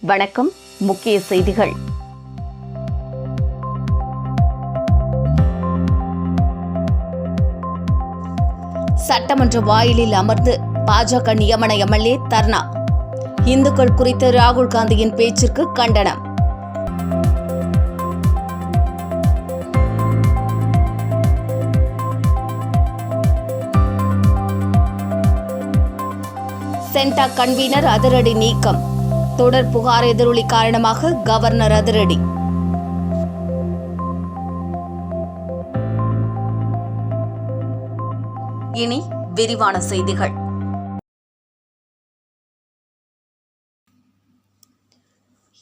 வணக்கம். முக்கிய செய்திகள். சட்டமன்ற வாயிலில் அமர்ந்து பாஜக நியமன எம்எல்ஏ தர்ணா. இந்துக்கள் குறித்த ராகுல் காந்தியின் பேச்சிற்கு கண்டனம். சென்டாக் கன்வீனர் அதிரடி நீக்கம். தொடர் புகார் எதிரொலி காரணமாக கவர்னர் அதிரடி. இனி விரிவான செய்திகள்.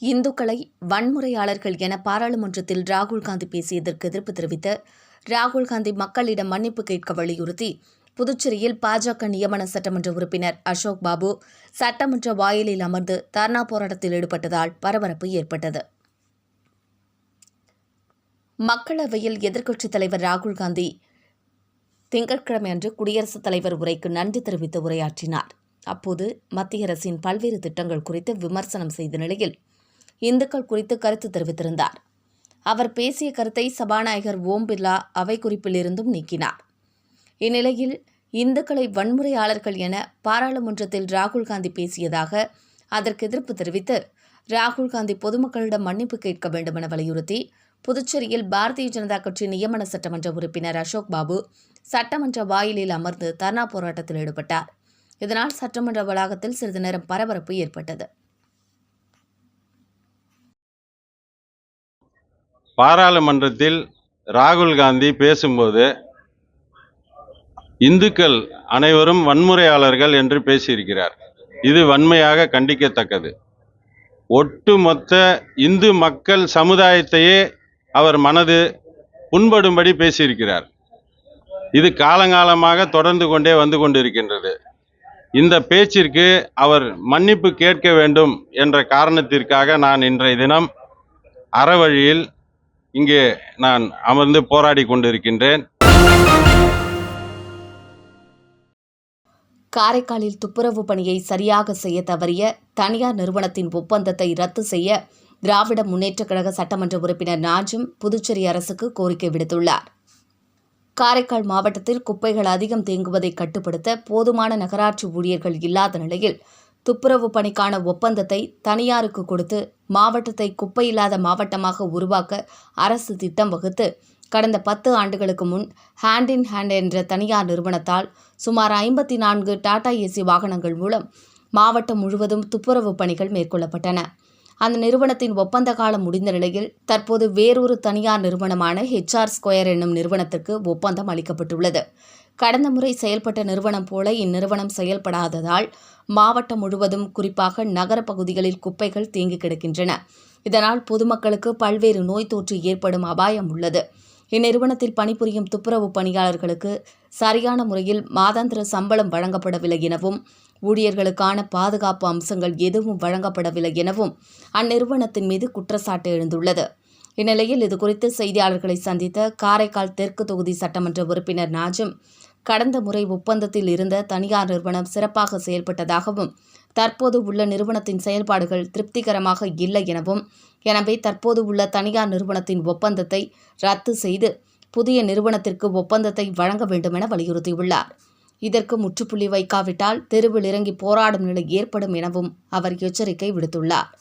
இந்துக்களை வன்முறையாளர்கள் என பாராளுமன்றத்தில் ராகுல் காந்தி பேசியதற்கு எதிர்ப்பு தெரிவித்து ராகுல் காந்தி மக்களிடம் மன்னிப்பு கேட்க வலியுறுத்தி புதுச்சேரியில் பாஜக நியமன சட்டமன்ற உறுப்பினர் அசோக் பாபு சட்டமன்ற வாயிலில் அமர்ந்து தர்ணா போராட்டத்தில் ஈடுபட்டதால் பரபரப்பு ஏற்பட்டது. மக்களவையில் எதிர்க்கட்சித் தலைவர் ராகுல் காந்தி திங்கட்கிழமை அன்று குடியரசுத் தலைவர் உரைக்கு நன்றி தெரிவித்து உரையாற்றினார். அப்போது மத்திய அரசின் பல்வேறு திட்டங்கள் குறித்து விமர்சனம் செய்த நிலையில் இந்துக்கள் குறித்து கருத்து தெரிவித்திருந்தார். அவர் பேசிய கருத்தை சபாநாயகர் ஓம் பிர்லா அவை குறிப்பிலிருந்தும் நீக்கினார். இந்நிலையில் இந்துக்களை வன்முறையாளர்கள் என பாராளுமன்றத்தில் ராகுல் காந்தி பேசியதாக அதற்கு எதிர்ப்பு தெரிவித்து ராகுல் காந்தி பொதுமக்களிடம் மன்னிப்பு கேட்க வேண்டும் என வலியுறுத்தி புதுச்சேரியில் பாரதிய ஜனதா கட்சி நியமன சட்டமன்ற உறுப்பினர் அசோக் பாபு சட்டமன்ற வாயிலில் அமர்ந்து தர்ணா போராட்டத்தில் ஈடுபட்டார். இதனால் சட்டமன்ற வளாகத்தில் சிறிது நேரம் பரபரப்பு ஏற்பட்டது. பாராளுமன்றத்தில் ராகுல் காந்தி பேசும்போது இந்துக்கள் அனைவரும் வன்முறையாளர்கள் என்று பேசியிருக்கிறார். இது வன்மையாக கண்டிக்கத்தக்கது. ஒட்டுமொத்த இந்து மக்கள் சமுதாயத்தையே அவர் மனது புண்படும்படி பேசியிருக்கிறார். இது காலங்காலமாக தொடர்ந்து கொண்டே வந்து கொண்டிருக்கின்றது. இந்த பேச்சிற்கு அவர் மன்னிப்பு கேட்க வேண்டும் என்ற காரணத்திற்காக நான் இன்றைய தினம் அறவழியில் இங்கே நான் அமர்ந்து போராடி கொண்டிருக்கின்றேன். காரைக்காலில் துப்புரவு பணியை சரியாக செய்ய தவறிய தனியார் நிறுவனத்தின் ஒப்பந்தத்தை ரத்து செய்ய திராவிட முன்னேற்றக் கழக சட்டமன்ற உறுப்பினர் நாஜிம் புதுச்சேரி அரசுக்கு கோரிக்கை விடுத்துள்ளார். காரைக்கால் மாவட்டத்தில் குப்பைகள் அதிகம் தேங்குவதை கட்டுப்படுத்த போதுமான நகராட்சி ஊழியர்கள் இல்லாத நிலையில் துப்புரவு பணிக்கான ஒப்பந்தத்தை தனியாருக்கு கொடுத்து மாவட்டத்தை குப்பை இல்லாத மாவட்டமாக உருவாக்க அரசு திட்டம் வகுத்து கடந்த 10 ஆண்டுகளுக்கு முன் ஹேண்ட் இன் ஹேண்ட் என்ற தனியார் நிறுவனத்தால் சுமார் 54 டாடா ஏசி வாகனங்கள் மூலம் மாவட்டம் முழுவதும் துப்புரவு பணிகள் மேற்கொள்ளப்பட்டன. அந்த நிறுவனத்தின் ஒப்பந்த காலம் முடிந்த நிலையில் தற்போது வேறொரு தனியார் நிறுவனமான HR ஸ்கொயர் என்னும் நிறுவனத்திற்கு ஒப்பந்தம் அளிக்கப்பட்டுள்ளது. கடந்த முறை செயல்பட்ட நிறுவனம் போல இந்நிறுவனம் செயல்படாததால் மாவட்டம் முழுவதும் குறிப்பாக நகர பகுதிகளில் குப்பைகள் தேங்கி கிடக்கின்றன. இதனால் பொதுமக்களுக்கு பல்வேறு நோய் தொற்று ஏற்படும் அபாயம் உள்ளது. இந்நிறுவனத்தில் பணிபுரியும் துப்புரவு பணியாளர்களுக்கு சரியான முறையில் மாதாந்திர சம்பளம் வழங்கப்படவில்லை எனவும் ஊழியர்களுக்கான பாதுகாப்பு அம்சங்கள் எதுவும் வழங்கப்படவில்லை எனவும் அந்நிறுவனத்தின் மீது குற்றச்சாட்டு எழுந்துள்ளது. இந்நிலையில் இதுகுறித்து செய்தியாளர்களை சந்தித்த காரைக்கால் தெற்கு தொகுதி சட்டமன்ற உறுப்பினர் நாஜிம் கடந்த முறை ஒப்பந்தத்தில் இருந்த தனியார் நிறுவனம் சிறப்பாக செயல்பட்டதாகவும் தற்போது உள்ள நிறுவனத்தின் செயல்பாடுகள் திருப்திகரமாக இல்லை எனவும் எனவே தற்போது உள்ள தனியார் நிறுவனத்தின் ஒப்பந்தத்தை ரத்து செய்து புதிய நிறுவனத்திற்கு ஒப்பந்தத்தை வழங்க வேண்டும் என வலியுறுத்தியுள்ளார். இதற்கு முற்றுப்புள்ளி வைக்காவிட்டால் தெருவில் இறங்கி போராடும் நிலை ஏற்படும் எனவும் அவர் எச்சரிக்கை விடுத்துள்ளார்.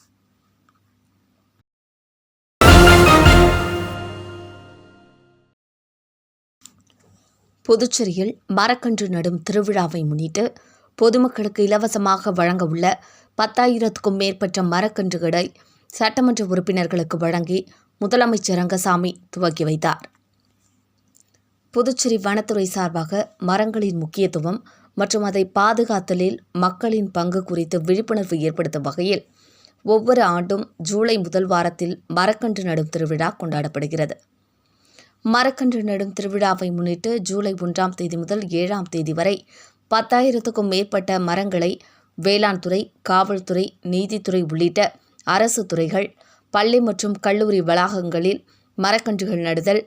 புதுச்சேரியில் மரக்கன்று நடும் திருவிழாவை முன்னிட்டு பொதுமக்களுக்கு இலவசமாக வழங்க உள்ள 10,000க்கும் மேற்பட்ட மரக்கன்றுகளை சட்டமன்ற உறுப்பினர்களுக்கு வழங்கி முதலமைச்சர் ரங்கசாமி துவக்கி வைத்தார். புதுச்சேரி வனத்துறை சார்பாக மரங்களின் முக்கியத்துவம் மற்றும் அதை பாதுகாத்தலில் மக்களின் பங்கு குறித்து விழிப்புணர்வு ஏற்படுத்தும் வகையில் ஒவ்வொரு ஆண்டும் ஜூலை முதல் வாரத்தில் மரக்கன்று நடும் திருவிழா கொண்டாடப்படுகிறது. மரக்கன்று நடும் திருவிழாவை முன்னிட்டு ஜூலை 1ஆம் தேதி முதல் 7ஆம் தேதி வரை 10,000க்கும் மேற்பட்ட மரங்களை வேளாண் துறை, காவல்துறை, நீதித்துறை உள்ளிட்ட அரசு துறைகள், பள்ளி மற்றும் கல்லூரி வளாகங்களில் மரக்கன்றுகள் நடுதல்,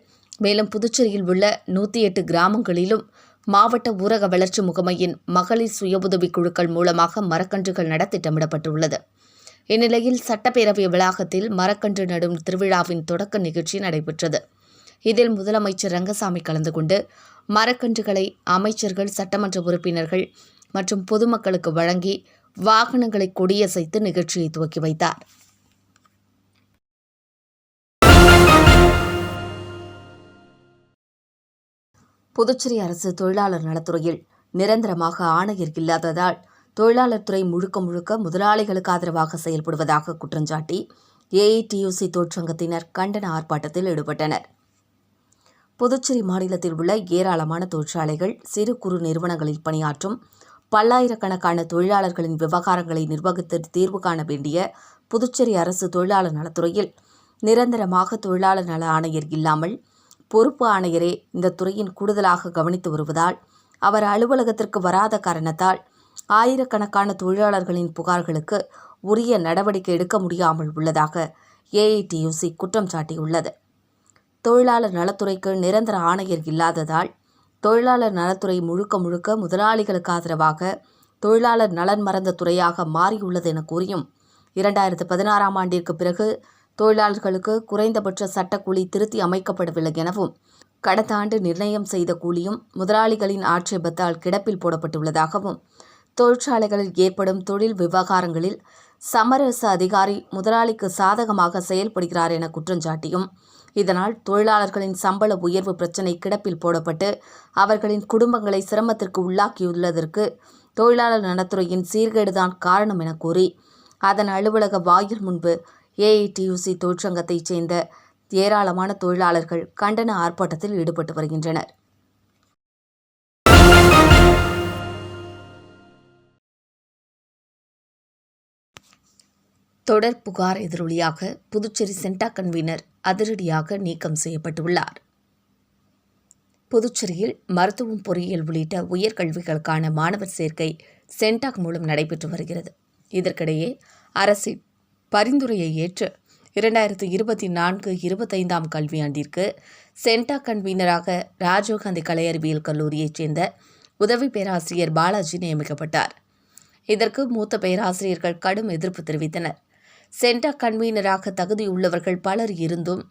மேலும் புதுச்சேரியில் உள்ள 108 கிராமங்களிலும் மாவட்ட ஊரக வளர்ச்சி முகமையின் மகளிர் சுய உதவிக் குழுக்கள் மூலமாக மரக்கன்றுகள் நட திட்டமிடப்பட்டுள்ளது. இந்நிலையில் சட்டப்பேரவை வளாகத்தில் மரக்கன்று நடும் திருவிழாவின் தொடக்க நிகழ்ச்சி நடைபெற்றது. இதில் முதலமைச்சர் ரங்கசாமி கலந்து கொண்டு மரக்கன்றுகளை அமைச்சர்கள், சட்டமன்ற உறுப்பினர்கள் மற்றும் பொதுமக்களுக்கு வழங்கி வாகனங்களை கொடியசைத்து நிகழ்ச்சியை துவக்கி வைத்தார். புதுச்சேரி அரசு தொழிலாளர் நலத்துறையில் நிரந்தரமாக ஆணையர் இல்லாததால் தொழிலாளர் துறை முழுக்க முழுக்க முதலாளிகளுக்கு ஆதரவாக செயல்படுவதாக குற்றஞ்சாட்டி ஏஐடியூசி தொழிற்சங்கத்தினர் கண்டன ஆர்ப்பாட்டத்தில் ஈடுபட்டனர். புதுச்சேரி மாநிலத்தில் உள்ள ஏராளமான தொழிற்சாலைகள், சிறு குறு நிறுவனங்களில் பணியாற்றும் பல்லாயிரக்கணக்கான தொழிலாளர்களின் விவகாரங்களை நிர்வகித்து தீர்வு காண வேண்டிய புதுச்சேரி அரசு தொழிலாளர் நலத்துறையில் நிரந்தரமாக தொழிலாளர் நல ஆணையர் இல்லாமல் பொறுப்பு ஆணையரே இந்த துறையின் கூடுதலாக கவனித்து வருவதால், அவர் அலுவலகத்திற்கு வராத காரணத்தால் ஆயிரக்கணக்கான தொழிலாளர்களின் புகார்களுக்கு உரிய நடவடிக்கை எடுக்க முடியாமல் உள்ளதாக ஏஐடியூசி குற்றம் சாட்டியுள்ளது. தொழிலாளர் நலத்துறைக்கு நிரந்தர ஆணையர் இல்லாததால் தொழிலாளர் நலத்துறை முழுக்க முழுக்க முதலாளிகளுக்கு ஆதரவாக தொழிலாளர் நலன் மறந்த துறையாக மாறியுள்ளது என கூறியும், 2016ஆம் ஆண்டிற்கு பிறகு தொழிலாளர்களுக்கு குறைந்தபட்ச சட்டக்கூலி திருத்தி அமைக்கப்படவில்லை எனவும், கடந்த ஆண்டு நிர்ணயம் செய்த கூலியும் முதலாளிகளின் ஆட்சேபத்தால் கிடப்பில் போடப்பட்டுள்ளதாகவும், தொழிற்சாலைகளில் ஏற்படும் தொழில் விவகாரங்களில் சமரச அதிகாரி முதலாளிக்கு சாதகமாக செயல்படுகிறார் என குற்றஞ்சாட்டியும், இதனால் தொழிலாளர்களின் சம்பள உயர்வு பிரச்சினை கிடப்பில் போடப்பட்டு அவர்களின் குடும்பங்களை சிரமத்திற்கு உள்ளாக்கியுள்ளதற்கு தொழிலாளர் நலத்துறையின் சீர்கேடுதான் காரணம் என கூறி, அதன் அலுவலக வாயில் முன்பு ஏஐடியூசி தொழிற்சங்கத்தைச் சேர்ந்த ஏராளமான தொழிலாளர்கள் கண்டன ஆர்ப்பாட்டத்தில் ஈடுபட்டு வருகின்றனர். தொடர் புகார் எதிரொலியாக புதுச்சேரி சென்டா கன்வீனர் அதிரடியாக நீக்கம் செய்யப்பட்டுள்ளார். புதுச்சேரியில் மருத்துவம், பொறியியல் உள்ளிட்ட உயர்கல்விகளுக்கான மாணவர் சேர்க்கை சென்டாக் மூலம் நடைபெற்று வருகிறது. இதற்கிடையே அரசின் பரிந்துரையை ஏற்று 2024-25ஆம் கல்வியாண்டிற்கு சென்டா கன்வீனராக ராஜீவ்காந்தி கலை அறிவியல் கல்லூரியைச் சேர்ந்த உதவி பேராசிரியர் பாலாஜி நியமிக்கப்பட்டார். இதற்கு மூத்த பேராசிரியர்கள் கடும் எதிர்ப்பு தெரிவித்தனர். சென்டா கன்வீனராக தகுதியுள்ளவர்கள் பலர் இருந்தும்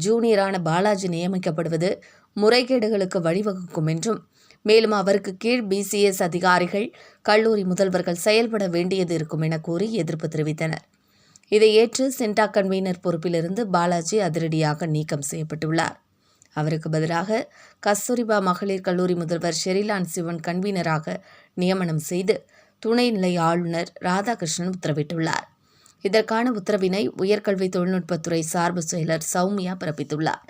ஜூனியரான பாலாஜி நியமிக்கப்படுவது முறைகேடுகளுக்கு வழிவகுக்கும் என்றும், மேலும் அவருக்கு கீழ் பிசிஎஸ் அதிகாரிகள், கல்லூரி முதல்வர்கள் செயல்பட வேண்டியது இருக்கும் என கூறி எதிர்ப்பு தெரிவித்தனர். இதை ஏற்று சென்டா கன்வீனர் பொறுப்பிலிருந்து பாலாஜி அதிரடியாக நீக்கம் செய்யப்பட்டுள்ளார். அவருக்கு பதிலாக கஸ்தூரிபா மகளிர் கல்லூரி முதல்வர் ஷெரிலான் சிவன் கன்வீனராக நியமனம் செய்து துணைநிலை ஆளுநர் ராதாகிருஷ்ணன் உத்தரவிட்டுள்ளார். இதற்கான உத்தரவினை உயர்கல்வி தொழில்நுட்பத்துறை சார்பு செயலர் சௌமியா பிறப்பித்துள்ளார்.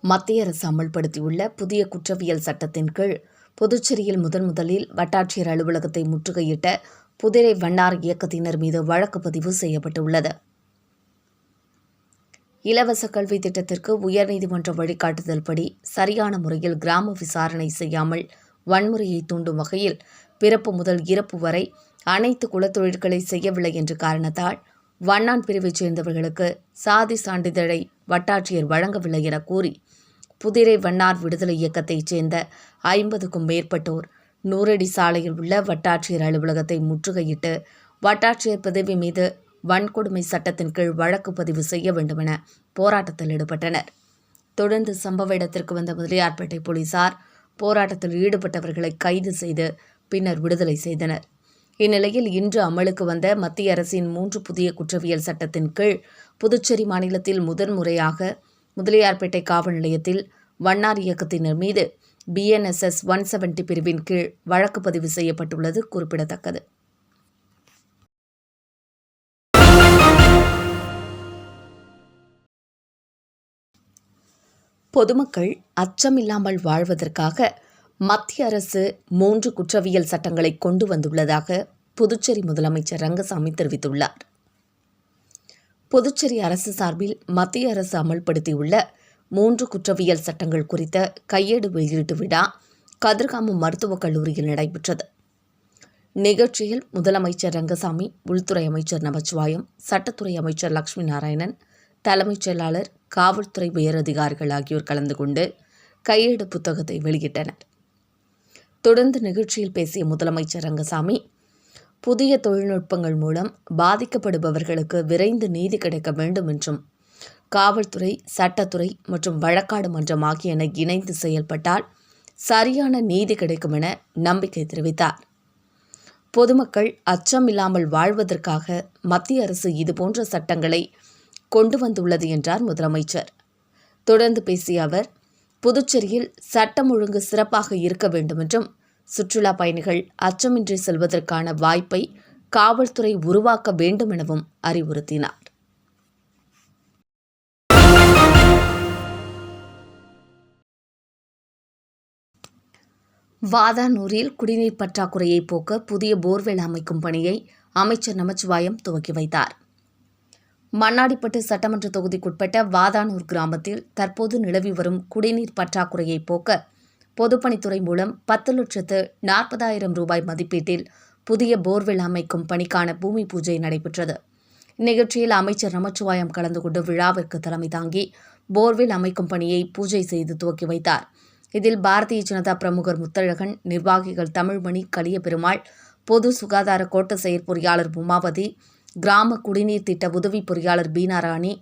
மத்திய அரசு அமல்படுத்தியுள்ள புதிய குற்றவியல் சட்டத்தின் கீழ் புதுச்சேரியில் முதலில் வட்டாட்சியர் அலுவலகத்தை முற்றுகையிட்ட புதிரை வண்ணார் இயக்கத்தினர் மீது வழக்கு பதிவு செய்யப்பட்டுள்ளது. இலவச கல்வி திட்டத்திற்கு உயர்நீதிமன்ற வழிகாட்டுதல்படி சரியான முறையில் கிராம விசாரணை செய்யாமல் வன்முறையை தூண்டும் வகையில் பிறப்பு முதல் இறப்பு வரை அனைத்து குலத்தொழில்களை செய்யவில்லை என்ற காரணத்தால் வண்ணான் பிரிவைச் சேர்ந்தவர்களுக்கு சாதி சான்றிதழை வட்டாட்சியர் வழங்கவில்லை என கூறி புதிரை வண்ணார் விடுதலை இயக்கத்தைச் சேர்ந்த 50க்கும் மேற்பட்டோர் நூறடி சாலையில் உள்ள வட்டாட்சியர் அலுவலகத்தை முற்றுகையிட்டு வட்டாட்சியர் பதவி மீது வன்கொடுமை சட்டத்தின் கீழ் வழக்கு பதிவு செய்ய வேண்டும் என போராட்டத்தில் ஈடுபட்டனர். தொடர்ந்து சம்பவ இடத்திற்கு வந்த முதலியார்பேட்டை போலீசார் போராட்டத்தில் ஈடுபட்டவர்களை கைது செய்து பின்னர் விடுதலை செய்தனர். இந்நிலையில் இன்று அமலுக்கு வந்த மத்திய அரசின் 3 புதிய குற்றவியல் சட்டத்தின் கீழ் புதுச்சேரி மாநிலத்தில் முதன்முறையாக முதலியார்பேட்டை காவல் நிலையத்தில் வண்ணார் இயக்கத்தினர் மீது BNSS 170 பிரிவின் கீழ் வழக்கு பதிவு செய்யப்பட்டுள்ளது குறிப்பிடத்தக்கது. பொதுமக்கள் அச்சமில்லாமல் வாழ்வதற்காக மத்திய அரசு 3 குற்றவியல் சட்டங்களை கொண்டு வந்துள்ளதாக புதுச்சேரி முதலமைச்சர் ரங்கசாமி தெரிவித்துள்ளார். புதுச்சேரி அரசு சார்பில் மத்திய அரசு அமல்படுத்தியுள்ள 3 குற்றவியல் சட்டங்கள் குறித்த கையேடு வெளியீட்டு விழா கதிர்காமம் மருத்துவக் கல்லூரியில் நடைபெற்றது. நிகழ்ச்சியில் முதலமைச்சர் ரங்கசாமி, உள்துறை அமைச்சர் நமச்சிவாயம், சட்டத்துறை அமைச்சர் லட்சுமி நாராயணன், தலைமைச் செயலாளர், காவல்துறை உயரதிகாரிகள் ஆகியோர் கலந்து கொண்டு கையேடு புத்தகத்தை வெளியிட்டனர். தொடர்ந்து நிகழ்ச்சியில் பேசிய முதலமைச்சர் ரங்கசாமி, புதிய தொழில்நுட்பங்கள் மூலம் பாதிக்கப்படுபவர்களுக்கு விரைந்து நீதி கிடைக்க வேண்டும் என்றும், காவல்துறை, சட்டத்துறை மற்றும் வழக்காடு மன்றம் ஆகியன இணைந்து செயல்பட்டால் சரியான நீதி கிடைக்கும் என நம்பிக்கை தெரிவித்தார். பொதுமக்கள் அச்சம் இல்லாமல் வாழ்வதற்காக மத்திய அரசு இதுபோன்ற சட்டங்களை கொண்டு வந்துள்ளது என்றார் முதலமைச்சர். தொடர்ந்து பேசிய அவர், புதுச்சேரியில் சட்டம் ஒழுங்கு சிறப்பாக இருக்க வேண்டும் என்றும், சுற்றுலா பயணிகள் அச்சமின்றி செல்வதற்கான வாய்ப்பை காவல்துறை உருவாக்க வேண்டும் எனவும் அறிவுறுத்தினார். வாதானூரில் குடிநீர் பற்றாக்குறையை போக்க புதிய போர்வெல் அமைக்கும் பணியை அமைச்சர் நமச்சிவாயம் துவக்கி வைத்தார். மண்ணாடிப்பட்டு சட்டமன்ற தொகுதிக்குட்பட்ட வாதானூர் கிராமத்தில் தற்போது நிலவி வரும் குடிநீர் பற்றாக்குறையை போக்க பொதுப்பணித்துறை மூலம் 10,40,000 ரூபாய் மதிப்பீட்டில் புதிய போர்வெல் அமைக்கும் பணிக்கான பூமி பூஜை நடைபெற்றது. இந்நிகழ்ச்சியில் அமைச்சர் நமச்சிவாயம் கலந்து கொண்டு விழாவிற்கு தலைமை தாங்கி போர்வெல் அமைக்கும் பணியை பூஜை செய்து துவக்கி வைத்தார். இதில் பாரதிய ஜனதா பிரமுகர் முத்தழகன், நிர்வாகிகள் தமிழ்மணி, கலியபெருமாள், பொது சுகாதார கோட்ட செயற்பொறியாளர் உமாவதி, கிராம குடிநீர் திட்ட உதவி பொறியாளர் பீனாராணி,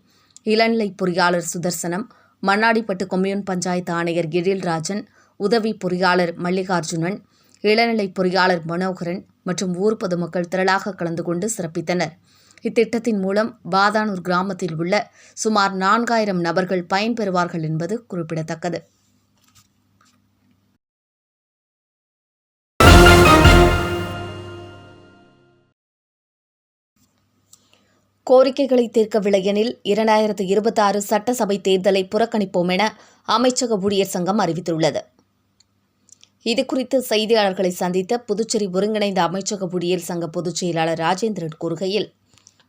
இளநிலை பொறியாளர் சுதர்சனம், மண்ணாடிப்பட்டு கொம்யூன் பஞ்சாயத்து ஆணையர் எழில்ராஜன், உதவி பொறியாளர் மல்லிகார்ஜுனன், இளநிலை பொறியாளர் மனோகரன் மற்றும் ஊர் பொதுமக்கள் திரளாக கலந்து கொண்டு சிறப்பித்தனர். இத்திட்டத்தின் மூலம் வாதானூர் கிராமத்தில் உள்ள சுமார் 4,000 நபர்கள் பயன்பெறுவார்கள் என்பது குறிப்பிடத்தக்கது. கோரிக்கைகளை தீர்க்கவில்லை எனில் 2026 சட்டசபை தேர்தலை புறக்கணிப்போம் என அமைச்சக ஊழியர் சங்கம் அறிவித்துள்ளது. இதுகுறித்து செய்தியாளர்களை சந்தித்த புதுச்சேரி ஒருங்கிணைந்த அமைச்சக ஊழியர் சங்க பொதுச் செயலாளர் ராஜேந்திரன் கூறுகையில்,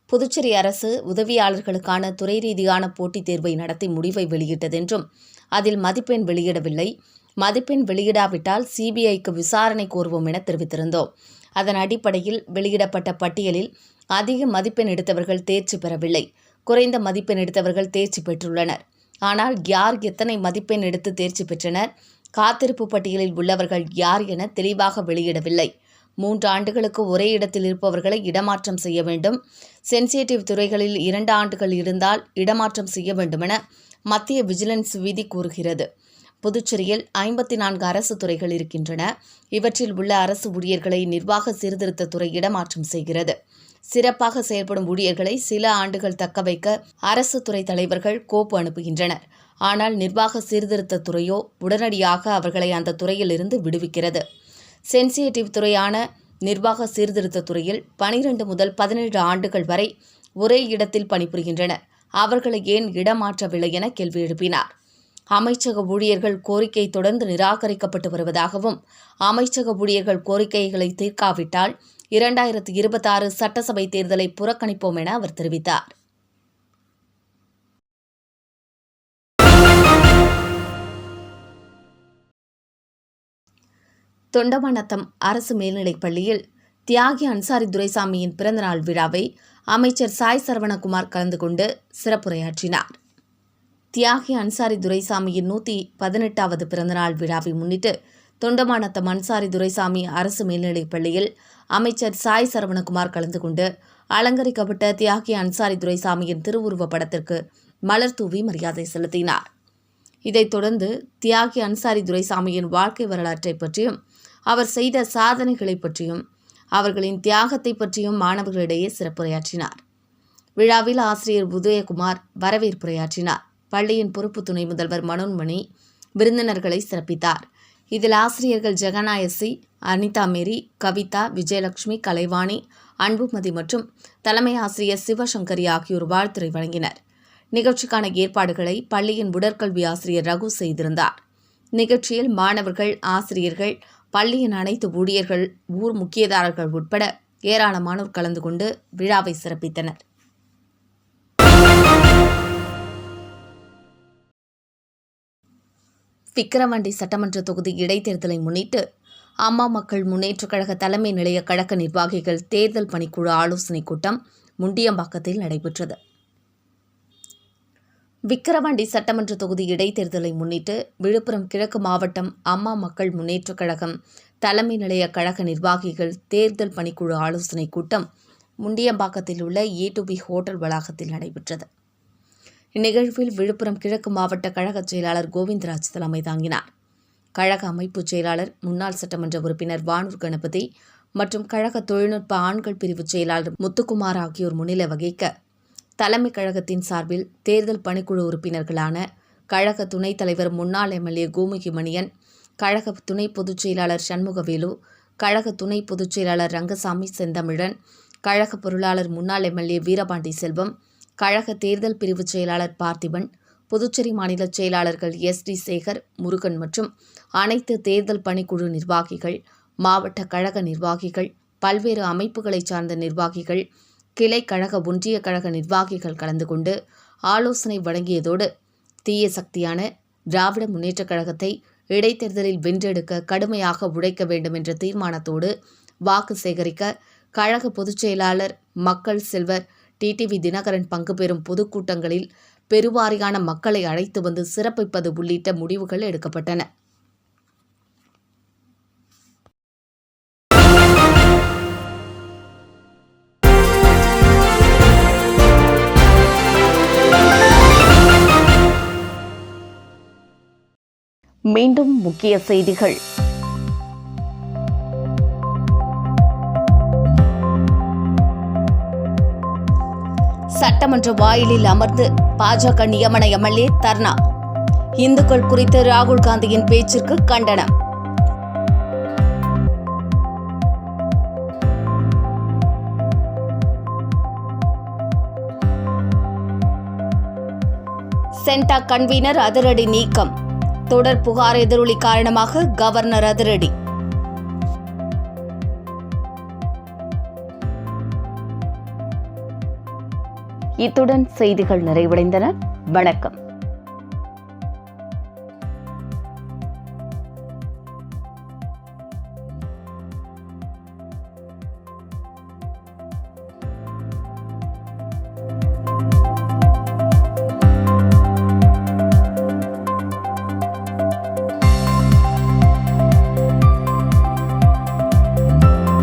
புதுச்சேரி அரசு உதவியாளர்களுக்கான துறை ரீதியான போட்டித் தேர்வை நடத்தி முடிவை வெளியிட்டதென்றும், அதில் மதிப்பெண் வெளியிடவில்லை, மதிப்பெண் வெளியிடாவிட்டால் சிபிஐக்கு விசாரணை கோருவோம் என தெரிவித்திருந்தோம். அதன் அடிப்படையில் வெளியிடப்பட்ட பட்டியலில் அதிக மதிப்பெண் எடுத்தவர்கள் தேர்ச்சி பெறவில்லை, குறைந்த மதிப்பெண் எடுத்தவர்கள் தேர்ச்சி பெற்றுள்ளனர். ஆனால் யார் எத்தனை மதிப்பெண் எடுத்து தேர்ச்சி பெற்றனர், காத்திருப்பு பட்டியலில் உள்ளவர்கள் யார் என தெளிவாக வெளியிடவில்லை. 3 ஆண்டுகளுக்கு ஒரே இடத்தில் இருப்பவர்களை இடமாற்றம் செய்ய வேண்டும். சென்சிட்டிவ் துறைகளில் 2 ஆண்டுகள் இருந்தால் இடமாற்றம் செய்ய வேண்டுமென மத்திய விஜிலன்ஸ் விதி கூறுகிறது. புதுச்சேரியில் 54 அரசு துறைகள் இருக்கின்றன. இவற்றில் உள்ள அரசு ஊழியர்களை நிர்வாக சீர்திருத்த துறை இடமாற்றம் செய்கிறது. சிறப்பாக செயல்படும் ஊழியர்களை சில ஆண்டுகள் தக்க வைக்க அரசு துறை தலைவர்கள் கோப்பு அனுப்புகின்றனர். ஆனால் நிர்வாக சீர்திருத்த துறையோ உடனடியாக அவர்களை அந்த துறையில் இருந்து விடுவிக்கிறது. சென்சிட்டிவ் துறையான நிர்வாக சீர்திருத்த துறையில் 12 முதல் 17 ஆண்டுகள் வரை ஒரே இடத்தில் பணிபுரிகின்றனர். அவர்களை ஏன் இடமாற்றவில்லை என கேள்வி எழுப்பினார். அமைச்சக ஊழியர்கள் கோரிக்கை தொடர்ந்து நிராகரிக்கப்பட்டு வருவதாகவும், அமைச்சக ஊழியர்கள் கோரிக்கைகளை தீர்க்காவிட்டால் 2026 சட்டசபை தேர்தலை புறக்கணிப்போம் என அவர் தெரிவித்தார். தொண்டமாநத்தம் அரசு மேல்நிலைப் பள்ளியில் தியாகி அன்சாரி துரைசாமியின் பிறந்தநாள் விழாவை அமைச்சர் சாய் சரவணகுமார் கலந்து கொண்டு சிறப்புரையாற்றினார். தியாகி அன்சாரி துரைசாமியின் 118வது பிறந்தநாள் விழாவை முன்னிட்டு தொண்டமாநத்தம் அன்சாரி துரைசாமி அரசு மேல்நிலைப் பள்ளியில் அமைச்சர் சாய் சரவணகுமார் கலந்து கொண்டு அலங்கரிக்கப்பட்ட தியாகி அன்சாரி துரைசாமியின் திருவுருவப் படத்திற்கு மலர் தூவி மரியாதை செலுத்தினார். இதைத் தொடர்ந்து தியாகி அன்சாரி துரைசாமியின் வாழ்க்கை வரலாற்றை பற்றியும், அவர் செய்த சாதனைகளை பற்றியும், அவர்களின் தியாகத்தை பற்றியும் மாணவர்களிடையே சிறப்புரையாற்றினார். விழாவில் ஆசிரியர் உதயகுமார் வரவேற்புரையாற்றினார். பள்ளியின் பொறுப்பு துணை முதல்வர் மனோன்மணி விருந்தினர்களை சிறப்பித்தார். இதில் ஆசிரியர்கள் ஜெகநாயசி, அனிதா மேரி, கவிதா, விஜயலட்சுமி, கலைவாணி, அன்புமதி மற்றும் தலைமை ஆசிரியர் சிவசங்கரி ஆகியோர் வாழ்த்துரை வழங்கினர். நிகழ்ச்சிக்கான ஏற்பாடுகளை பள்ளியின் உடற்கல்வி ஆசிரியர் ரகு செய்திருந்தார். நிகழ்ச்சியில் மாணவர்கள், ஆசிரியர்கள், பள்ளியின் அனைத்து ஊழியர்கள், ஊர் முக்கியதாரர்கள் உட்பட ஏராளமானோர் கலந்து கொண்டு விழாவை சிறப்பித்தனர். விக்கிரவாண்டி சட்டமன்ற தொகுதி இடைத்தேர்தலை முன்னிட்டு அம்மா மக்கள் முன்னேற்றக் கழக தலைமை நிலைய கழக நிர்வாகிகள் தேர்தல் பணிக்குழு ஆலோசனைக் கூட்டம் முண்டியம்பாக்கத்தில் நடைபெற்றது. விக்கிரவாண்டி சட்டமன்ற தொகுதி இடைத்தேர்தலை முன்னிட்டு விழுப்புரம் கிழக்கு மாவட்டம் அம்மா மக்கள் முன்னேற்றக் கழகம் தலைமை நிலைய கழக நிர்வாகிகள் தேர்தல் பணிக்குழு ஆலோசனைக் கூட்டம் முண்டியம்பாக்கத்தில் உள்ள A2B ஹோட்டல் வளாகத்தில் நடைபெற்றது. இந்நிகழ்வில் விழுப்புரம் கிழக்கு மாவட்ட கழக செயலாளர் கோவிந்தராஜ் தலைமை தாங்கினார். கழக அமைப்பு செயலாளர் முன்னாள் சட்டமன்ற உறுப்பினர் வானூர் கணபதி மற்றும் கழக தொழில்நுட்ப ஆண்கள் பிரிவு செயலாளர் முத்துக்குமார் ஆகியோர் முன்னிலை வகிக்க, தலைமை கழகத்தின் சார்பில் தேர்தல் பணிக்குழு உறுப்பினர்களான கழக துணைத் தலைவர் முன்னாள் MLA கோமுகி மணியன், கழக துணை பொதுச் செயலாளர் சண்முகவேலு, கழக துணை பொதுச் செயலாளர் ரங்கசாமி செந்தமிழன், கழக பொருளாளர் முன்னாள் MLA வீரபாண்டி செல்வம், கழக தேர்தல் பிரிவு செயலாளர் பார்த்திபன், புதுச்சேரி மாநில செயலாளர்கள் SD சேகர், முருகன் மற்றும் அனைத்து தேர்தல் பணிக்குழு நிர்வாகிகள், மாவட்ட கழக நிர்வாகிகள், பல்வேறு அமைப்புகளைச் சார்ந்த நிர்வாகிகள், கிளை கழக ஒன்றிய கழக நிர்வாகிகள் கலந்து கொண்டு ஆலோசனை வழங்கியதோடு, தீய சக்தியான திராவிட முன்னேற்றக் கழகத்தை இடைத்தேர்தலில் வென்றெடுக்க கடுமையாக உழைக்க வேண்டும் என்ற தீர்மானத்தோடு வாக்கு சேகரிக்க கழக பொதுச் செயலாளர் மக்கள் செல்வர் TTV தினகரன் பங்கு பெறும் பொதுக்கூட்டங்களில் பெருவாரியான மக்களை அழைத்து வந்து சிறப்பிப்பது உள்ளிட்ட முடிவுகள் எடுக்கப்பட்டன. மீண்டும் முக்கிய செய்திகள். சட்டமன்ற வாயிலில் அமர்ந்து பாஜக நியமன MLA தர்ணா. இந்துக்கள் குறித்து ராகுல் காந்தியின் பேச்சிற்கு கண்டனம். சென்டா கன்வீனர் அதிரடி நீக்கம். தொடர் புகார் எதிரொலி காரணமாக கவர்னர் அதிரடி. இத்துடன் செய்திகள் நிறைவடைந்தன. வணக்கம்.